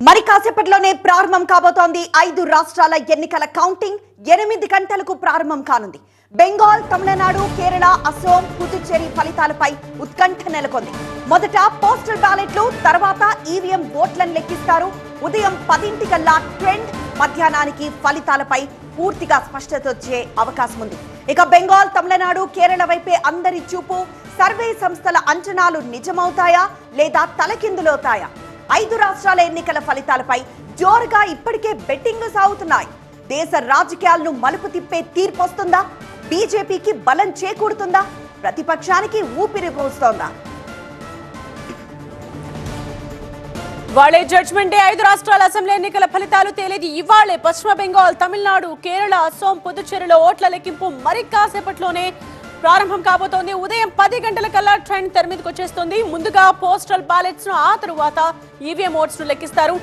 మరి కాసేపట్లోనే ప్రారంభం కాబోతోంది 5 రాష్ట్రాల ఎన్నికల కౌంటింగ్ 8 గంటలకు ప్రారంభం కానుంది. బెంగాల్, తమిళనాడు, కేరళ, అసోం, పుదుచ్చేరి ఫలితాలపై ఉత్కంఠ నెలకొంది. మొదట పోస్టల్ బ్యాలెట్లు, తర్వాత ఈవీఎం ఓట్లను లెక్కిస్తారు. ఉదయం 10 కల్లా ట్రెండ్, మధ్యాహ్నానికి ఫలితాలపై పూర్తిగా స్పష్టత వచ్చే అవకాశం ఉంది. ఇక బెంగాల్, తమిళనాడు, కేరళ వైపే అందరి చూపు. సర్వే సంస్థల అంచనాలు నిజమవుతాయా లేదా తలకిందులవుతాయా? 5 రాష్ట్రాల ఎన్నికల ఫలితాలపై జోరుగా ఇప్పటికే బెట్టింగ్ సాగుతున్నాయి. దేశ రాజకీయాలను మలుపు తిప్పే తీర్పు వస్తుందా? బీజేపీకి బలం చేకూరుతుందా? ప్రతిపక్షానికి ఊపిరి పోస్తోందా? ఇవాళే జడ్జ్మెంట్ డే. 5 రాష్ట్రాల అసెంబ్లీ ఎన్నికల ఫలితాలు తేలేది ఇవాళే. పశ్చిమ బెంగాల్, తమిళనాడు, కేరళ, అసోం, పుదుచ్చేరిలో ఓట్ల లెక్కింపు మరి కాసేపట్లోనే ప్రారంభం కాబోతోంది. ఉదయం 10 గంటల కల్లా ట్రెండ్ తెర మీదకి వచ్చేస్తుంది. ముందుగా పోస్టల్ బ్యాలెట్స్ ను, ఆ తరువాత ఈవీఎం ఓట్స్ ను లెక్కిస్తారు.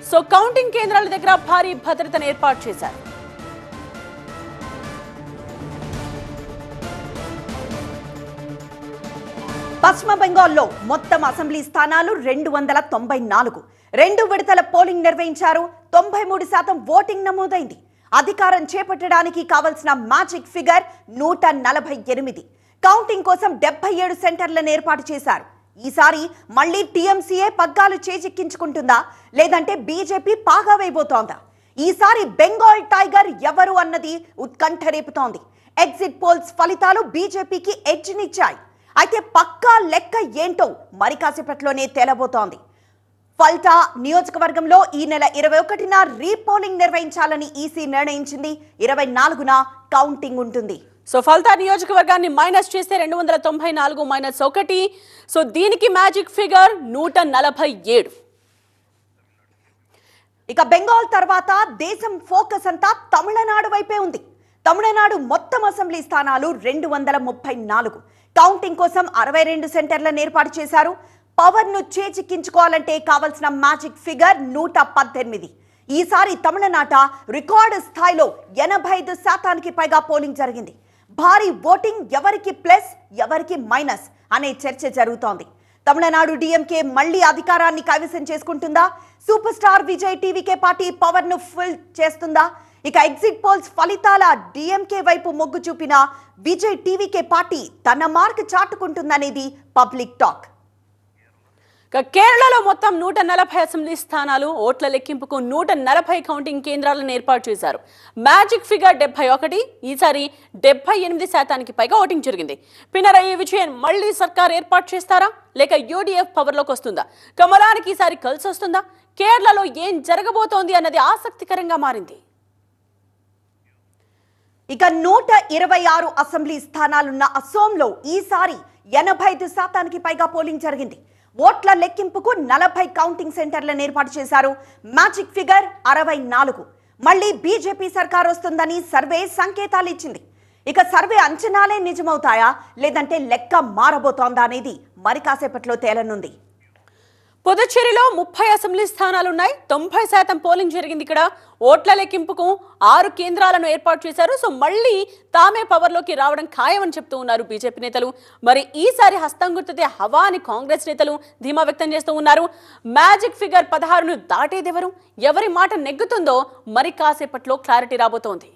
సో కౌంటింగ్ కేంద్రాల దగ్గర భారీ భద్రతను ఏర్పాటు చేశారు. పశ్చిమ బెంగాల్లో మొత్తం అసెంబ్లీ స్థానాలు 294. 2 విడతల పోలింగ్ నిర్వహించారు. 93% ఓటింగ్ నమోదైంది. అధికారం చేపట్టడానికి కావలసిన మ్యాజిక్ ఫిగర్ 148. కౌంటింగ్ కోసం 77 సెంటర్లను ఏర్పాటు చేశారు. ఈసారి మళ్లీ టీఎంసీఏ పగ్గాలు చేజిక్కించుకుంటుందా లేదంటే బీజేపీ పాగా వేయబోతోందా? ఈసారి బెంగాల్ టైగర్ ఎవరు అన్నది ఉత్కంఠ రేపుతోంది. ఎగ్జిట్ పోల్స్ ఫలితాలు బీజేపీకి ఎడ్జ్నిచ్చాయి. అయితే పక్కా లెక్క ఏంటో మరి కాసేపట్లోనే తేలబోతోంది. ఫల్టా నియోజకవర్గంలో ఈ నెల 21న రీపోలింగ్ నిర్వహించాలని ఈసీ నిర్ణయించింది. 24న కౌంటింగ్ ఉంటుంది. సో ఫల్టా నియోజకవర్గాన్ని మైనస్ చేస్తే 294 - 1. సో దీనికి మ్యాజిక్ ఫిగర్ 147. ఇక బెంగాల్ తర్వాత దేశం ఫోకస్ అంతా తమిళనాడు వైపే ఉంది. తమిళనాడు మొత్తం అసెంబ్లీ స్థానాలు 234. కౌంటింగ్ కోసం 62 సెంటర్లను ఏర్పాటు చేశారు. పవర్ ను చేజిక్కించుకోవాలంటే కావలసిన మ్యాజిక్ ఫిగర్ 118. ఈసారి తమిళనాట రికార్డు స్థాయిలో 85% పైగా పోలింగ్ జరిగింది. భారీ ఓటింగ్, ఎవరికి ప్లస్ ఎవరికి మైనస్ అనే చర్చ జరుగుతోంది. తమిళనాడు డీఎంకే మళ్లీ అధికారాన్ని కైవసం చేసుకుంటుందా? Super star Vijay TVK party power ను ఫుల్ చేస్తుందా? ఇక ఎగ్జిట్ పోల్స్ ఫలితాల డీఎంకే వైపు మొగ్గు చూపిన విజయ్ టీవీకే పార్టీ తన మార్క్ చాటుకుంటుందనేది పబ్లిక్ టాక్. కేరళలో మొత్తం 140 అసెంబ్లీ స్థానాలు. ఓట్ల లెక్కింపుకు 140 కౌంటింగ్ కేంద్రాలను ఏర్పాటు చేశారు. Magic figure 71. ఈసారి 78% పైగా ఓటింగ్ జరిగింది. పినరయి విజయన్ మళ్లీ సర్కార్ ఏర్పాటు చేస్తారా లేక యూడీఎఫ్ పవర్లోకి వస్తుందా? కమలానికి ఈసారి కలిసి వస్తుందా? కేరళలో ఏం జరగబోతోంది అన్నది ఆసక్తికరంగా మారింది. ఇక 126 అసెంబ్లీ స్థానాలున్న అసోంలో ఈసారి 85% పైగా పోలింగ్ జరిగింది. ఓట్ల లెక్కింపుకు 40 కౌంటింగ్ సెంటర్లను ఏర్పాటు చేశారు. Magic figure 64. మళ్లీ బీజేపీ సర్కార్ వస్తుందని సర్వే సంకేతాలు ఇచ్చింది. ఇక సర్వే అంచనాలే నిజమవుతాయా లేదంటే లెక్క మారబోతోందా అనేది మరి కాసేపట్లో తేలనుంది. పుదుచ్చేరిలో 30 అసెంబ్లీ స్థానాలున్నాయి. 90% పోలింగ్ జరిగింది. ఇక్కడ ఓట్ల లెక్కింపుకు 6 కేంద్రాలను ఏర్పాటు చేశారు. సో మళ్లీ తామే పవర్లోకి రావడం ఖాయమని చెప్తూ ఉన్నారు బీజేపీ నేతలు. మరి ఈసారి హస్తం గుర్తుతే హవా అని కాంగ్రెస్ నేతలు ధీమా వ్యక్తం చేస్తూ ఉన్నారు. మ్యాజిక్ ఫిగర్ 16ను దాటేదెవరు? ఎవరి మాట నెగ్గుతుందో మరి కాసేపట్లో క్లారిటీ రాబోతోంది.